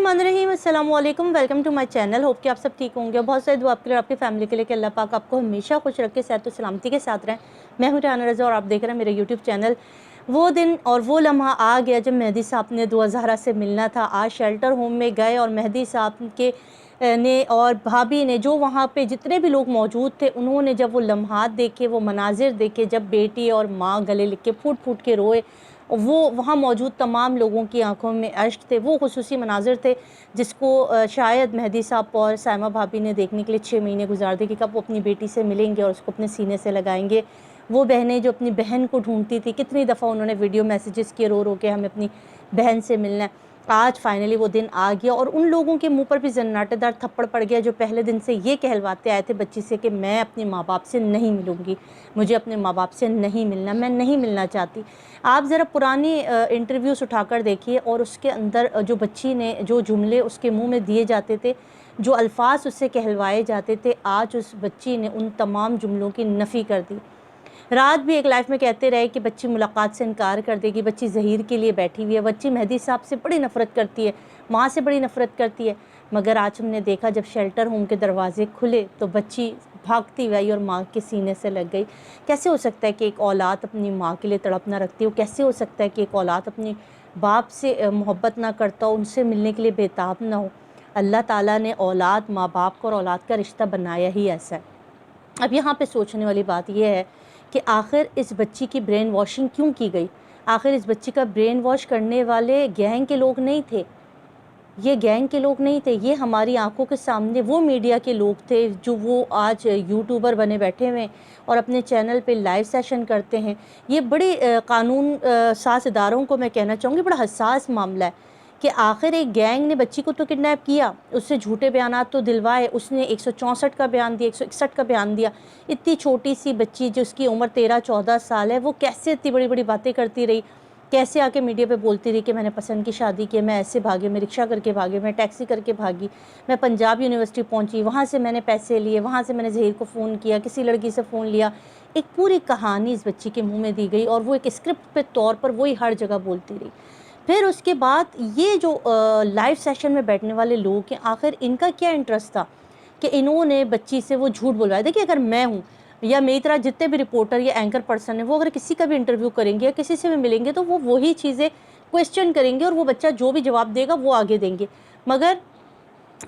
बिस्मिल्लाहिर्रहमानिर्रहीम, अस्सलाम वालेकुम, welcome to my channel. Hope कि आप सब ठीक होंगे। बहुत सारी दुआ आपके लिए और आपकी फैमिली के लिए कि अल्लाह पाक आपको हमेशा खुश रखे, सेहत और सलामती के साथ रहें। मैं हूं राना रज़ा और आप देख रहे हैं मेरे यूट्यूब चैनल। वो दिन और वो लम्हा आ गया जब मेहदी साहब ने दुआ ज़हरा से मिलना था। आज शेल्टर होम में गए और मेहदी साहब के ने और भाभी ने, जो वहाँ पे जितने भी लोग मौजूद थे, उन्होंने जब वो लम्हात देखे, वो मनाजिर देखे, जब बेटी और माँ गले लिख के फूट फूट के रोए, वो वहाँ मौजूद तमाम लोगों की आंखों में अश्क थे। वो खुसूसी मनाजिर थे जिसको शायद मेहदी साहब और साइमा भाभी ने देखने के लिए 6 महीने गुजार दिए कि कब वो अपनी बेटी से मिलेंगे और उसको अपने सीने से लगाएंगे। वो बहनें जो अपनी बहन को ढूंढती थी, कितनी दफ़ा उन्होंने वीडियो मैसेजेस किए रो रो के हमें अपनी बहन से मिलना है। आज फाइनली वो दिन आ गया और उन लोगों के मुंह पर भी जन्नाटेदार थप्पड़ पड़ गया जो पहले दिन से ये कहलवाते आए थे बच्ची से कि मैं अपने माँ बाप से नहीं मिलूँगी, मुझे अपने माँ बाप से नहीं मिलना, मैं नहीं मिलना चाहती। आप ज़रा पुरानी इंटरव्यूज़ उठाकर देखिए और उसके अंदर जो बच्ची ने जो जुमले उसके मुंह में दिए जाते थे, जो अल्फाज उससे कहलवाए जाते थे, आज उस बच्ची ने उन तमाम जुमलों की नफ़ी कर दी। रात भी एक लाइफ में कहते रहे कि बच्ची मुलाकात से इनकार कर देगी, बच्ची ज़हीर के लिए बैठी हुई है, बच्ची मेहदी साहब से बड़ी नफ़रत करती है, माँ से बड़ी नफ़रत करती है। मगर आज हमने देखा जब शेल्टर होम के दरवाजे खुले तो बच्ची भागती हुई आई और माँ के सीने से लग गई। कैसे हो सकता है कि एक औलाद अपनी माँ के लिए तड़प ना रखती हो? कैसे हो सकता है कि एक औलाद अपने बाप से मोहब्बत ना करता हो, उनसे मिलने के लिए बेताब ना हो? अल्लाह ताला ने औलाद, माँ बाप को और औलाद का रिश्ता बनाया ही ऐसा है। अब यहाँ पे सोचने वाली बात यह है कि आखिर इस बच्ची की ब्रेन वॉशिंग क्यों की गई? आखिर इस बच्ची का ब्रेन वॉश करने वाले गैंग के लोग नहीं थे, ये गैंग के लोग नहीं थे, ये हमारी आंखों के सामने वो मीडिया के लोग थे जो वो आज यूट्यूबर बने बैठे हुए और अपने चैनल पे लाइव सेशन करते हैं। ये बड़ी कानून साज इदारों को मैं कहना चाहूँगी बड़ा हसास मामला है कि आखिर एक गैंग ने बच्ची को तो किडनैप किया, उससे झूठे बयानात तो दिलवाए, उसने 164 का बयान दिया, 161 का बयान दिया। इतनी छोटी सी बच्ची जिसकी उम्र 13-14 साल है, वो कैसे इतनी बड़ी बड़ी बातें करती रही, कैसे आके मीडिया पे बोलती रही कि मैंने पसंद की शादी की, मैं ऐसे भागी, मैं रिक्शा करके भागी, मैं टैक्सी करके भागी, मैं पंजाब यूनिवर्सिटी पहुंची, वहाँ से मैंने पैसे लिए, वहाँ से मैंने ज़हीर को फ़ोन किया, किसी लड़की से फ़ोन लिया। एक पूरी कहानी इस बच्ची के मुँह में दी गई और वो एक स्क्रिप्ट पे तौर पर वही हर जगह बोलती रही। फिर उसके बाद ये जो लाइव सेशन में बैठने वाले लोग हैं, आखिर इनका क्या इंटरेस्ट था कि इन्होंने बच्ची से वो झूठ बुलवाया? देखिए, अगर मैं हूँ या मेरी तरह जितने भी रिपोर्टर या एंकर पर्सन है, वो अगर किसी का भी इंटरव्यू करेंगे या किसी से भी मिलेंगे तो वो वही चीज़ें क्वेश्चन करेंगे और वो बच्चा जो भी जवाब देगा वो आगे देंगे। मगर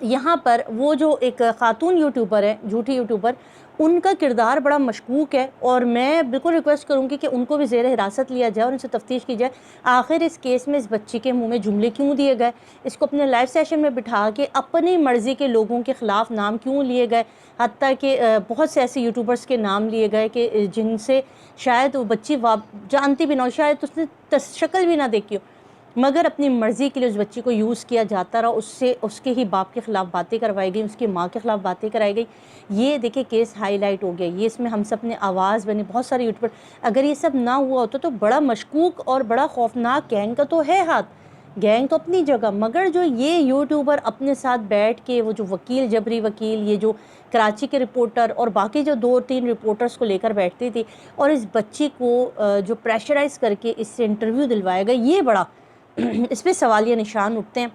यहाँ पर वो जो एक ख़ातून यूट्यूबर है, झूठी यूट्यूबर, उनका किरदार बड़ा मशकूक है और मैं बिल्कुल रिक्वेस्ट करूँगी कि उनको भी ज़ेर हिरासत लिया जाए और उनसे तफ्तीश की जाए। आखिर इस केस में इस बच्ची के मुंह में जुमले क्यों दिए गए? इसको अपने लाइव सेशन में बिठा के अपनी मर्ज़ी के लोगों के ख़िलाफ़ नाम क्यों लिए गए? हत्ता कि बहुत से ऐसे यूट्यूबर्स के नाम लिए गए कि जिनसे शायद वो बच्ची जानती भी ना हो, शायद उसने शक्ल भी ना देखी हो, मगर अपनी मर्ज़ी के लिए उस बच्ची को यूज़ किया जाता रहा, उससे उसके ही बाप के ख़िलाफ़ बातें करवाई गई, उसकी माँ के ख़िलाफ़ बातें कराई गई। ये देखिए केस हाईलाइट हो गया, ये इसमें हम सब ने आवाज़ बनी, बहुत सारे यूट्यूबर। अगर ये सब ना हुआ होता तो बड़ा मशकूक और बड़ा खौफनाक गैंग का तो है हाथ, गैंग तो अपनी जगह, मगर जो ये यूट्यूबर अपने साथ बैठ के वो जो वकील, जबरी वकील, ये जो कराची के रिपोर्टर और बाकी जो 2-3 रिपोर्टर्स को लेकर बैठती थी और इस बच्ची को जो प्रेशराइज़ करके इससे इंटरव्यू दिलवाया गया, ये बड़ा इस पे सवालिया निशान उठते हैं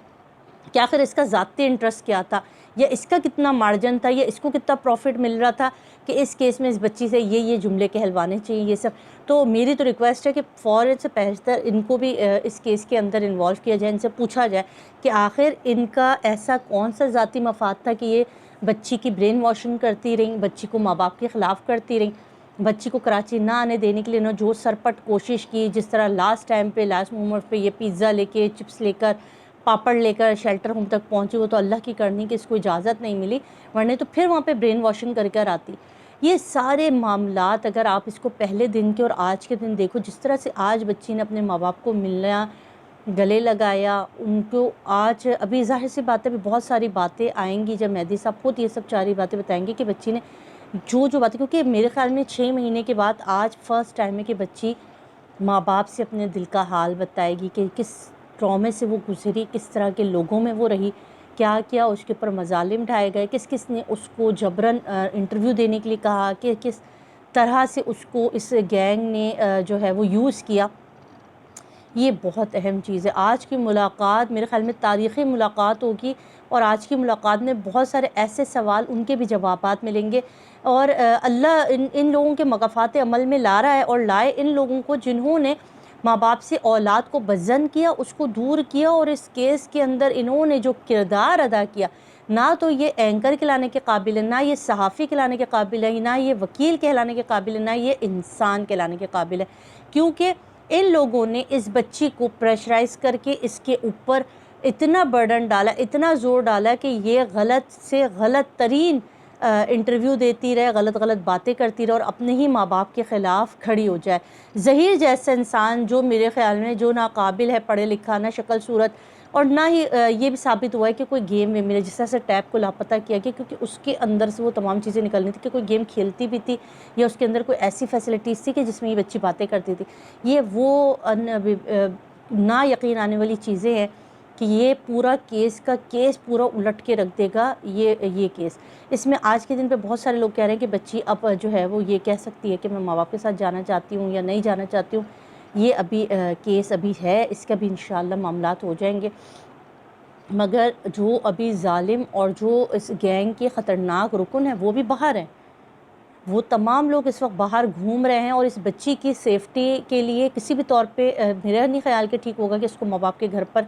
कि आखिर इसका ज़ाती इंटरेस्ट क्या था, या इसका कितना मार्जिन था, या इसको कितना प्रॉफिट मिल रहा था कि इस केस में इस बच्ची से ये जुमले कहलवाने चाहिए, ये सब। तो मेरी तो रिक्वेस्ट है कि फ़ौरन से बेहतर इनको भी इस केस के अंदर इन्वॉल्व किया जाए, इनसे पूछा जाए कि आखिर इनका ऐसा कौन सा ज़ाती मफाद था कि ये बच्ची की ब्रेन वॉशिंग करती रहीं, बच्ची को माँ बाप के ख़िलाफ़ करती रहीं, बच्ची को कराची ना आने देने के लिए इन्होंने जो सरपट कोशिश की, जिस तरह लास्ट टाइम पे लास्ट मोमेंट पे ये पिज़्ज़ा लेके, चिप्स लेकर, पापड़ लेकर शेल्टर होम तक पहुंची, वो तो अल्लाह की करनी कि इसको इजाज़त नहीं मिली, वरना तो फिर वहाँ पे ब्रेन वॉशिंग कर कर आती। ये सारे मामलात अगर आप इसको पहले दिन के और आज के दिन देखो, जिस तरह से आज बच्ची ने अपने माँ बाप को मिलना, गले लगाया, उनको आज अभी ज़ाहिर सी बात है अभी बहुत सारी बातें आएंगी जब मेहदी साहब खुद ये सब सारी बातें बताएंगे कि बच्ची ने जो बातें, क्योंकि मेरे ख़्याल में 6 महीने के बाद आज फ़र्स्ट टाइम है कि बच्ची माँ बाप से अपने दिल का हाल बताएगी कि किस ट्रॉमे से वो गुजरी, किस तरह के लोगों में वो रही, क्या क्या उसके ऊपर मज़ालिम ढाए गए, किस किस ने उसको जबरन इंटरव्यू देने के लिए कहा, कि किस तरह से उसको इस गैंग ने जो है वो यूज़ किया। یہ بہت اہم چیز ہے۔ آج کی ملاقات میرے خیال میں تاریخی ملاقات ہوگی، اور آج کی ملاقات میں بہت سارے ایسے سوال، ان کے بھی جوابات ملیں گے، اور اللہ ان لوگوں کے مقافات عمل میں لا رہا ہے، اور لائے ان لوگوں کو جنہوں نے ماں باپ سے اولاد کو بزن کیا، اس کو دور کیا، اور اس کیس کے اندر انہوں نے جو کردار ادا کیا، نہ تو یہ اینکر کہلانے کے قابل ہے، نہ یہ صحافی کہلانے کے قابل ہے، نہ یہ وکیل کہلانے کے قابل ہے، نہ یہ انسان کہلانے کے قابل ہے، کیونکہ ان لوگوں نے اس بچی کو پریشرائز کر کے اس کے اوپر اتنا برڈن ڈالا، اتنا زور ڈالا کہ یہ غلط سے غلط ترین انٹرویو دیتی رہے، غلط باتیں کرتی رہے، اور اپنے ہی ماں باپ کے خلاف کھڑی ہو جائے۔ ظہیر جیسا انسان، جو میرے خیال میں جو ناقابل ہے پڑھے لکھا، نہ شکل صورت، اور نہ ہی یہ بھی ثابت ہوا ہے کہ کوئی گیم میں میرے جس طرح سے ٹیپ کو لاپتہ کیا گیا، کیونکہ اس کے اندر سے وہ تمام چیزیں نکلنی تھی کہ کوئی گیم کھیلتی بھی تھی، یا اس کے اندر کوئی ایسی فیسلٹیز تھی کہ جس میں یہ بچی باتیں کرتی تھی۔ یہ وہ نا یقین آنے والی چیزیں ہیں کہ یہ پورا کیس پورا الٹ کے رکھ دے گا یہ کیس۔ اس میں آج کے دن پہ بہت سارے لوگ کہہ رہے ہیں کہ بچی اب جو ہے وہ یہ کہہ سکتی ہے کہ میں ماں باپ کے ساتھ جانا چاہتی ہوں یا نہیں جانا چاہتی ہوں۔ یہ ابھی کیس ابھی ہے، اس کا بھی انشاءاللہ معاملات ہو جائیں گے، مگر جو ابھی ظالم اور جو اس گینگ کے خطرناک رکن ہیں وہ بھی باہر ہیں۔ وہ تمام لوگ اس وقت باہر گھوم رہے ہیں، اور اس بچی کی سیفٹی کے لیے کسی بھی طور پہ میرا نہیں خیال کہ ٹھیک ہوگا کہ اس کو ماں باپ کے گھر پر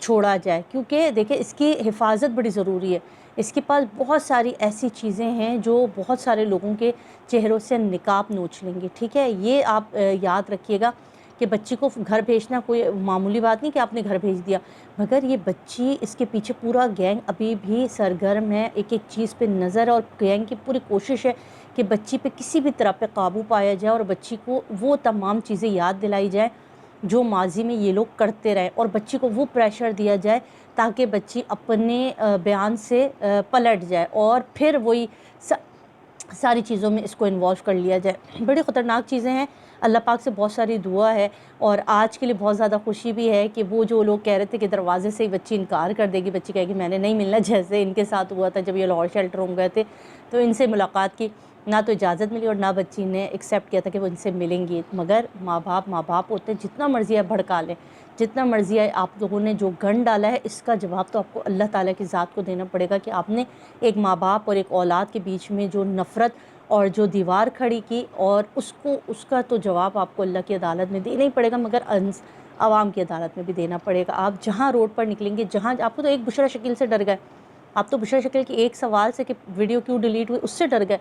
چھوڑا جائے، کیونکہ دیکھیں اس کی حفاظت بڑی ضروری ہے۔ اس کے پاس بہت ساری ایسی چیزیں ہیں جو بہت سارے لوگوں کے چہروں سے نقاب نوچ لیں گے، ٹھیک ہے؟ یہ آپ یاد رکھیے گا کہ بچی کو گھر بھیجنا کوئی معمولی بات نہیں کہ آپ نے گھر بھیج دیا، مگر یہ بچی، اس کے پیچھے پورا گینگ ابھی بھی سرگرم ہے، ایک ایک چیز پہ نظر، اور گینگ کی پوری کوشش ہے کہ بچی پہ کسی بھی طرح پہ قابو پایا جائے، اور بچی کو وہ تمام چیزیں یاد دلائی جائیں جو ماضی میں یہ لوگ کرتے رہے، اور بچی کو وہ پریشر دیا جائے تاکہ بچی اپنے بیان سے پلٹ جائے، اور پھر وہی ساری چیزوں میں اس کو انوالو کر لیا جائے۔ بڑی خطرناک چیزیں ہیں، اللہ پاک سے بہت ساری دعا ہے، اور آج کے لیے بہت زیادہ خوشی بھی ہے کہ وہ جو لوگ کہہ رہے تھے کہ دروازے سے ہی بچی انکار کر دے گی، بچی کہے گی میں نے نہیں ملنا، جیسے ان کے ساتھ ہوا تھا جب یہ لاہور شیلٹر ہوم گئے تھے، تو ان سے ملاقات کی، نہ تو اجازت ملی اور نہ بچی نے ایکسیپٹ کیا تھا کہ وہ ان سے ملیں گی۔ مگر ماں باپ ہوتے ہیں، جتنا مرضی ہے بھڑکا لیں، جتنا مرضی ہے آپ لوگوں نے جو گن ڈالا ہے، اس کا جواب تو آپ کو اللہ تعالیٰ کی ذات کو دینا پڑے گا کہ آپ نے ایک ماں باپ اور ایک اولاد کے بیچ میں جو نفرت اور جو دیوار کھڑی کی، اور اس کا تو جواب آپ کو اللہ کی عدالت میں دینا ہی پڑے گا، مگر عوام کی عدالت میں بھی دینا پڑے گا۔ آپ جہاں روڈ پر نکلیں گے، جہاں آپ کو تو ایک بشرا شکیل سے ڈر گئے، آپ تو بشرا شکیل کی ایک سوال سے کہ ویڈیو کیوں ڈیلیٹ ہوئی اس سے ڈر گئے،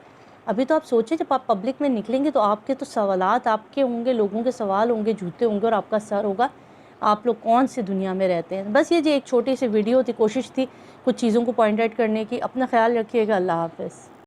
ابھی تو آپ سوچیں جب آپ پبلک میں نکلیں گے تو آپ کے تو سوالات آپ کے ہوں گے، لوگوں کے سوال ہوں گے، جھوٹے ہوں گے، اور آپ کا سر ہوگا آپ لوگ کون سی دنیا میں رہتے ہیں۔ بس یہ جو ایک چھوٹی سی ویڈیو تھی، کوشش تھی کچھ چیزوں کو پوائنٹ آؤٹ کرنے کی۔ اپنا خیال رکھیے گا، اللہ حافظ۔